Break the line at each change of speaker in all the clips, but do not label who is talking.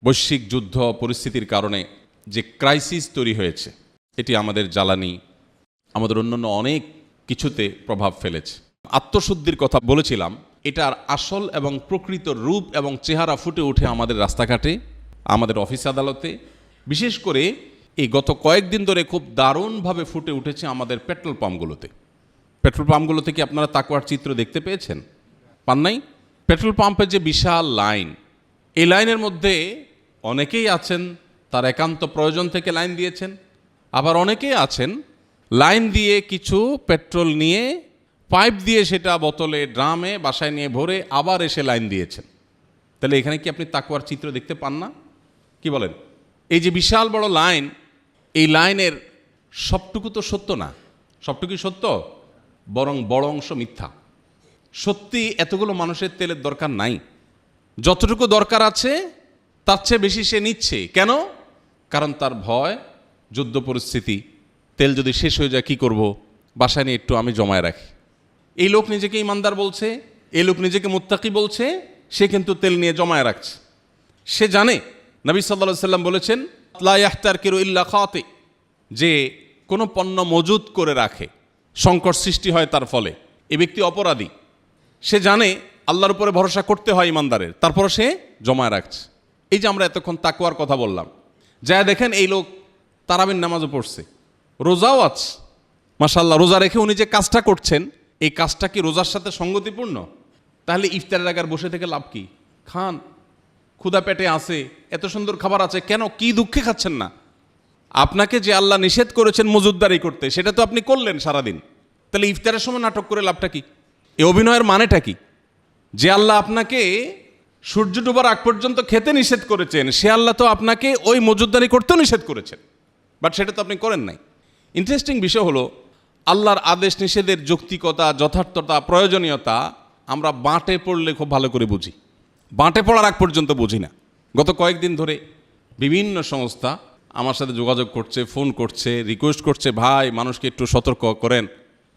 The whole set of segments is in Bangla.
বৈশ্বিক যুদ্ধ পরিস্থিতির কারণে যে ক্রাইসিস তৈরি হয়েছে, এটি আমাদের জ্বালানি, আমাদের অন্যান্য অনেক কিছুতে প্রভাব ফেলেছে। আত্মশুদ্ধির কথা বলেছিলাম, এটার আসল এবং প্রকৃত রূপ এবং চেহারা ফুটে ওঠে আমাদের রাস্তাঘাটে, আমাদের অফিস আদালতে, বিশেষ করে এই গত কয়েকদিন ধরে খুব দারুণভাবে ফুটে উঠেছে আমাদের পেট্রোল পাম্পগুলোতে। পেট্রোল পাম্পগুলোতে কি আপনারা তাকওয়ার চিত্র দেখতে পেয়েছেন? পান নাই? পেট্রোল পাম্পের যে বিশাল লাইন, এই লাইনের মধ্যে অনেকেই আছেন তার একান্ত প্রয়োজন থেকে লাইন দিয়েছেন, আবার অনেকেই আছেন লাইন দিয়ে কিছু পেট্রোল নিয়ে পাইপ দিয়ে সেটা বোতলে, ড্রামে, বাসায় নিয়ে ভরে আবার এসে লাইন দিয়েছেন। তাহলে এখানে কি আপনি তাকওয়ার চিত্র দেখতে পান না? কি বলেন? এই যে বিশাল বড় লাইন, এই লাইনের সবটুকু তো সত্য না। সবটুকুই সত্য? বরং বড় অংশ মিথ্যা। সত্যি এতগুলো মানুষের তেলের দরকার নাই। যতটুকু দরকার আছে তার চেয়ে বেশি সে নিচ্ছে। কেন? কারণ তার ভয় যুদ্ধ পরিস্থিতি, তেল যদি শেষ হয়ে যায় কি করব, বাসায় নিয়ে একটু আমি জমায় রাখি। এই লোক নিজেকে ইমানদার বলছে, এই লোক নিজেকে মুত্তাকি বলছে, সে কিন্তু তেল নিয়ে জমায় রাখছে। সে জানে নবী সাল্লাল্লাহু আলাইহি সাল্লাম বলেছেন, লা ইয়াহতারকিরু ইল্লা খাতি, যে কোনো পণ্য মজুত করে রাখে, সংকট সৃষ্টি হয় তার ফলে, এ ব্যক্তি অপরাধী। সে জানে আল্লাহর উপরে ভরসা করতে হয় ইমানদারের, তারপরও সে জমায় রাখছে। এই যে আমরা এতক্ষণ তাকওয়ার কথা বললাম, যা দেখেন এই লোক তারাবির নামাজও পড়ছে, রোজাও আছে, মাশাআল্লাহ। রোজা রেখে উনি যে কাজটা করছেন, এই কাজটা কি রোজার সাথে সঙ্গতিপূর্ণ? তাহলে ইফতারের আগে বসে থেকে লাভ কি? খান, ক্ষুধা পেটে আছে, এত সুন্দর খাবার আছে, কেন কি দুঃখে খাচ্ছেন না? আপনাকে যে আল্লাহ নিষেধ করেছেন মজুদদারি করতে, সেটা তো আপনি করলেন সারাদিন। তাহলে ইফতারের সময় নাটক করে লাভটা কি? এই অভিনয়ের মানেটা কি? যে আল্লাহ আপনাকে সূর্য ডোবার আগ পর্যন্ত খেতে নিষেধ করেছেন, সে আল্লাহ তো আপনাকে ওই মজুদদারি করতেও নিষেধ করেছেন, বাট সেটা তো আপনি করেন নাই। ইন্টারেস্টিং বিষয় হলো, আল্লাহর আদেশ নিষেধের যৌক্তিকতা, যথার্থতা, প্রয়োজনীয়তা আমরা বাঁটে পড়লে খুব ভালো করে বুঝি, বাঁটে পড়ার আগ পর্যন্ত বুঝি না। গত কয়েকদিন ধরে বিভিন্ন সংস্থা আমার সাথে যোগাযোগ করছে, ফোন করছে, রিকোয়েস্ট করছে, ভাই মানুষকে একটু সতর্ক করেন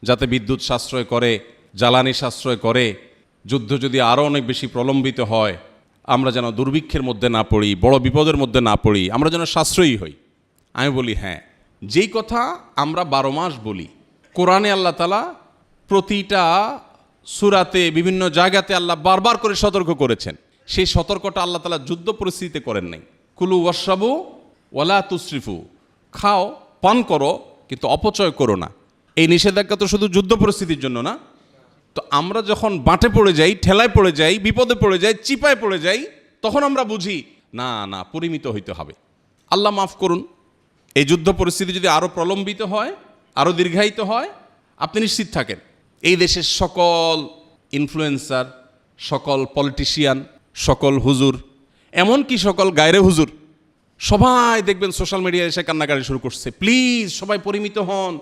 যাতে বিদ্যুৎ সাশ্রয় করে, জ্বালানি সাশ্রয় করে, যুদ্ধ যদি আরও অনেক বেশি প্রলম্বিত হয় আমরা যেন দুর্ভিক্ষের মধ্যে না পড়ি, বড় বিপদের মধ্যে না পড়ি, আমরা যেন সাশ্রয়ী হই। আমি বলি হ্যাঁ, যেই কথা আমরা 12 মাস বলি, কোরআনে আল্লাহ তাআলা প্রতিটা সূরাতে, বিভিন্ন জায়গাতে আল্লাহ বারবার করে সতর্ক করেছেন। সেই সতর্কটা আল্লাহ তাআলা যুদ্ধ পরিস্থিতিতে করেন নাই। কুলু ওয়াশরাবু ওয়ালা তুসরিফু, খাও, পান করো, কিন্তু অপচয় করো না। এই নিষেধাজ্ঞা তো শুধু যুদ্ধ পরিস্থিতির জন্য না। তো আমরা যখন বাঁটে পড়ে যাই, ঠেলায় পড়ে যাই, বিপদে পড়ে যাই, চিপায় পড়ে যাই, তখন আমরা বুঝি না না, পরিমিত হইতে হবে। আল্লাহ মাফ করুন, এই যুদ্ধ পরিস্থিতি যদি আরও প্রলম্বিত হয়, আরও দীর্ঘায়িত হয়, আপনি নিশ্চিত থাকেন এই দেশের সকল ইনফ্লুয়েন্সার, সকল পলিটিশিয়ান, সকল হুজুর, এমনকি সকল গায়রে হুজুর, সবাই দেখবেন সোশ্যাল মিডিয়ায় এসে কান্নাকাটি শুরু করছে, প্লিজ সবাই পরিমিত হন,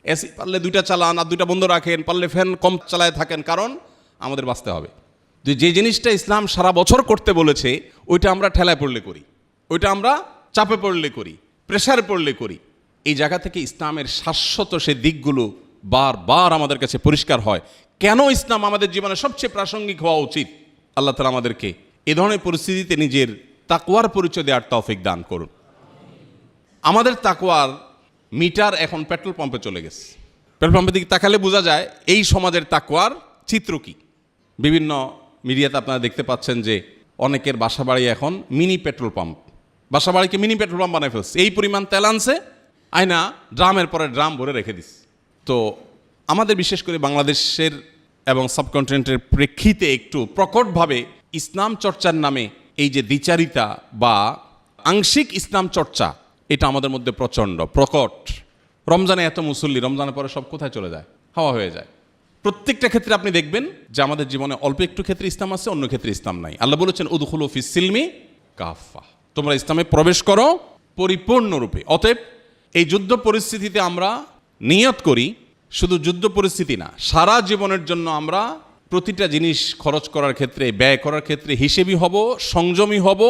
এসি পারলে 2টা চালান আর 2টা বন্ধ রাখেন, পারলে ফ্যান কম চালায় থাকেন, কারণ আমাদের বাঁচতে হবে। যে জিনিসটা ইসলাম সারা বছর করতে বলেছে, ওইটা আমরা ঠেলায় পড়লে করি, ওইটা আমরা চাপে পড়লে করি, প্রেশারে পড়লে করি। এই জায়গা থেকে ইসলামের শাশ্বত সে দিকগুলো বারবার আমাদের কাছে পরিষ্কার হয়। কেন ইসলাম আমাদের জীবনে সবচেয়ে প্রাসঙ্গিক হওয়া উচিত? আল্লাহ তাআলা আমাদেরকে এ ধরনের পরিস্থিতিতে নিজের তাকওয়ার পরিচয় দেওয়ার তৌফিক দান করুন। আমাদের তাকওয়ার মিটার এখন পেট্রোল পাম্পে চলে গেছে। পেট্রোল পাম্পের দিকে তাকালে বোঝা যায় এই সমাজের তাকওয়ার চিত্র কি। বিভিন্ন মিডিয়াতে আপনারা দেখতে পাচ্ছেন যে অনেকের বাসা বাড়ি এখন মিনি পেট্রোল পাম্প, বাসা বাড়িকে মিনি পেট্রোল পাম্প বানায় ফেলছে। এই পরিমাণ তেল আনছে, আয়না ড্রামের পরে ড্রাম ভরে রেখে দিচ্ছে। তো আমাদের বিশেষ করে বাংলাদেশের এবং সাবকন্টিনেন্টের প্রেক্ষিতে একটু প্রকটভাবে ইসলাম চর্চার নামে এই যে দ্বিচারিতা বা আংশিক ইসলাম চর্চা, এটা আমাদের মধ্যে প্রচণ্ড প্রকট। রমজানে এত মুসল্লি, রমজানের পরে সব কোথায় চলে যায়? হাওয়া হয়ে যায়। প্রত্যেকটা ক্ষেত্রে আপনি দেখবেন যে আমাদের জীবনে অল্প একটু ক্ষেত্রে ইসলাম আছে, অন্য ক্ষেত্রে ইসলাম নাই। আল্লাহ বলেছেন উদখুলু ফিস সিলমি কাফা, তোমরা ইসলামে প্রবেশ করো পরিপূর্ণরূপে। অতএব এই যুদ্ধ পরিস্থিতিতে আমরা নিয়ত করি, শুধু যুদ্ধ পরিস্থিতি না, সারা জীবনের জন্য আমরা প্রতিটা জিনিস খরচ করার ক্ষেত্রে, ব্যয় করার ক্ষেত্রে হিসেবী হব, সংযমী হব,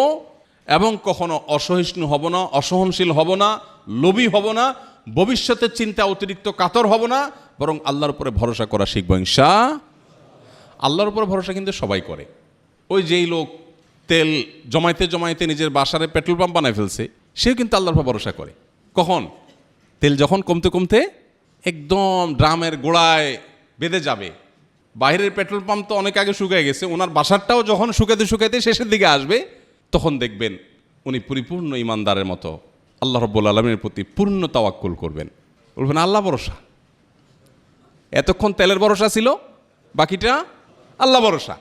এবং কখনো অসহিষ্ণু হব না, অসহনশীল হব না, লোভী হব না, ভবিষ্যতের চিন্তা অতিরিক্ত কাতর হব না, বরং আল্লাহর উপরে ভরসা করা শিখব ইনশাআল্লাহ। আল্লাহর উপরে ভরসা কিন্তু সবাই করে। ওই যেই লোক তেল জমাইতে জমাইতে নিজের বাসারে পেট্রোল পাম্প বানায় ফেলছে, সেও কিন্তু আল্লাহর উপর ভরসা করে। কখন? তেল যখন কমতে কমতে একদম ড্রামের গোড়ায় বেঁধে যাবে। বাইরের পেট্রোল পাম্প তো অনেক আগে শুকিয়ে গেছে, ওনার বাসারটাও যখন শুকাইতে শুকাইতে শেষের দিকে আসবে, তখন দেখবেন উনি পরিপূর্ণ ইমানদারের মতো আল্লাহ রাব্বুল আলামিনের প্রতি পূর্ণ তাওয়াক্কুল করবেন, বলবেন আল্লাহ ভরসা। এতক্ষণ তেলের ভরসা ছিল, বাকিটা আল্লাহ ভরসা।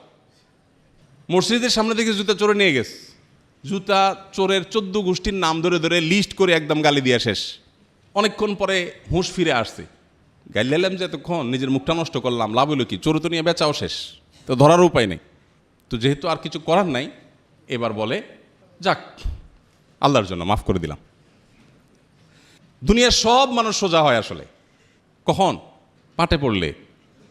মসজিদের সামনে থেকে জুতা চোরে নিয়ে গেছে, জুতা চোরের 14 গোষ্ঠীর নাম ধরে ধরে লিস্ট করে একদম গালি দিয়ে শেষ। অনেকক্ষণ পরে হুঁশ ফিরে আসছে, গালি দিলাম যে এতক্ষণ নিজের মুখটা নষ্ট করলাম, লাভ হলো কি? চোর তো নিয়ে বেচাও শেষ, তো ধরার উপায় নেই। তো যেহেতু আর কিছু করার নাই, এবার বলে যাক আল্লাহর জন্য মাফ করে দিলাম। দুনিয়ার সব মানুষ সোজা হয় আসলে কখন? পাটে পড়লে।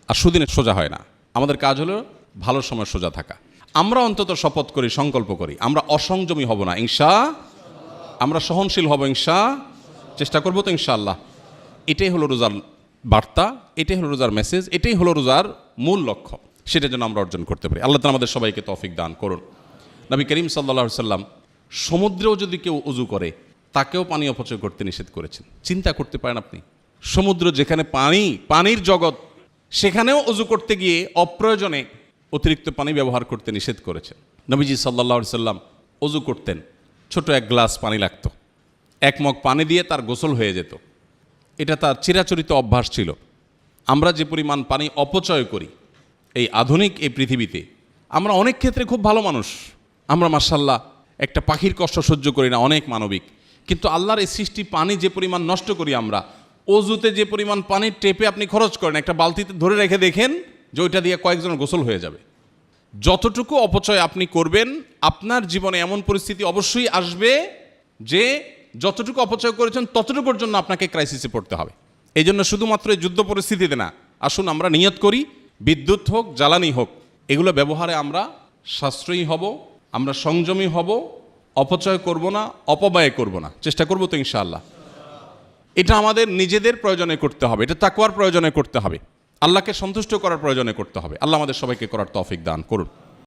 আর সুদিনে সোজা হয় না। আমাদের কাজ হলো ভালো সময় সোজা থাকা। আমরা অন্তত শপথ করি, সংকল্প করি, আমরা অসংযমী হব না আমরা সহনশীল হব চেষ্টা করবো তো ইনশাআল্লাহ। এটাই হলো রোজার বার্তা, এটাই হলো রোজার মেসেজ, এটাই হলো রোজার মূল লক্ষ্য। সেটা যেন আমরা অর্জন করতে পারি। আল্লাহ তাআলা আমাদের সবাইকে তৌফিক দান করুন। নবী করিম সাল্লাল্লাহু আলাইহি সাল্লাম সমুদ্রেও যদি কেউ ওযু করে, তাকেও পানি অপচয় করতে নিষেধ করেছেন। চিন্তা করতে পারেন আপনি, সমুদ্র যেখানে পানির জগৎ, সেখানেও ওযু করতে গিয়ে অপ্রয়োজনে অতিরিক্ত পানি ব্যবহার করতে নিষেধ করেছেন। নবীজি সাল্লাল্লাহু আলাইহি সাল্লাম ওযু করতেন, ছোট এক গ্লাস পানি লাগতো, এক মগ পানি দিয়ে তার গোসল হয়ে যেত। এটা তার চিরাচরিত অভ্যাস ছিল। আমরা যে পরিমাণ পানি অপচয় করি এই আধুনিক এই পৃথিবীতে, আমরা অনেক ক্ষেত্রে খুব ভালো মানুষ, আমরা মাশাআল্লাহ একটা পাখির কষ্ট সহ্য করি না, অনেক মানবিক। কিন্তু আল্লাহর এই সৃষ্টি পানি যে পরিমাণ নষ্ট করি আমরা, অজুতে যে পরিমাণ পানি টেপে আপনি খরচ করেন, একটা বালতিতে ধরে রেখে দেখেন যে ওইটা দিয়ে কয়েকজনের গোসল হয়ে যাবে। যতটুকু অপচয় আপনি করবেন, আপনার জীবনে এমন পরিস্থিতি অবশ্যই আসবে যে যতটুকু অপচয় করেছেন ততটুকুর জন্য আপনাকে ক্রাইসিসে পড়তে হবে। এই জন্য শুধুমাত্র এই যুদ্ধ পরিস্থিতিতে না, আসুন আমরা নিয়ত করি, বিদ্যুৎ হোক জ্বালানি হোক, এগুলো ব্যবহারে আমরা সাশ্রয়ী হব, আমরা সংযমী হব, অপচয় করব না, অপব্যয় করব না, চেষ্টা করব তো ইনশাআল্লাহ। এটা আমাদের নিজেদের প্রয়োজনে করতে হবে, এটা তাকওয়ার প্রয়োজনে করতে হবে, আল্লাহকে সন্তুষ্ট করার প্রয়োজনে করতে হবে। আল্লাহ আমাদের সবাইকে করার তৌফিক দান করুন।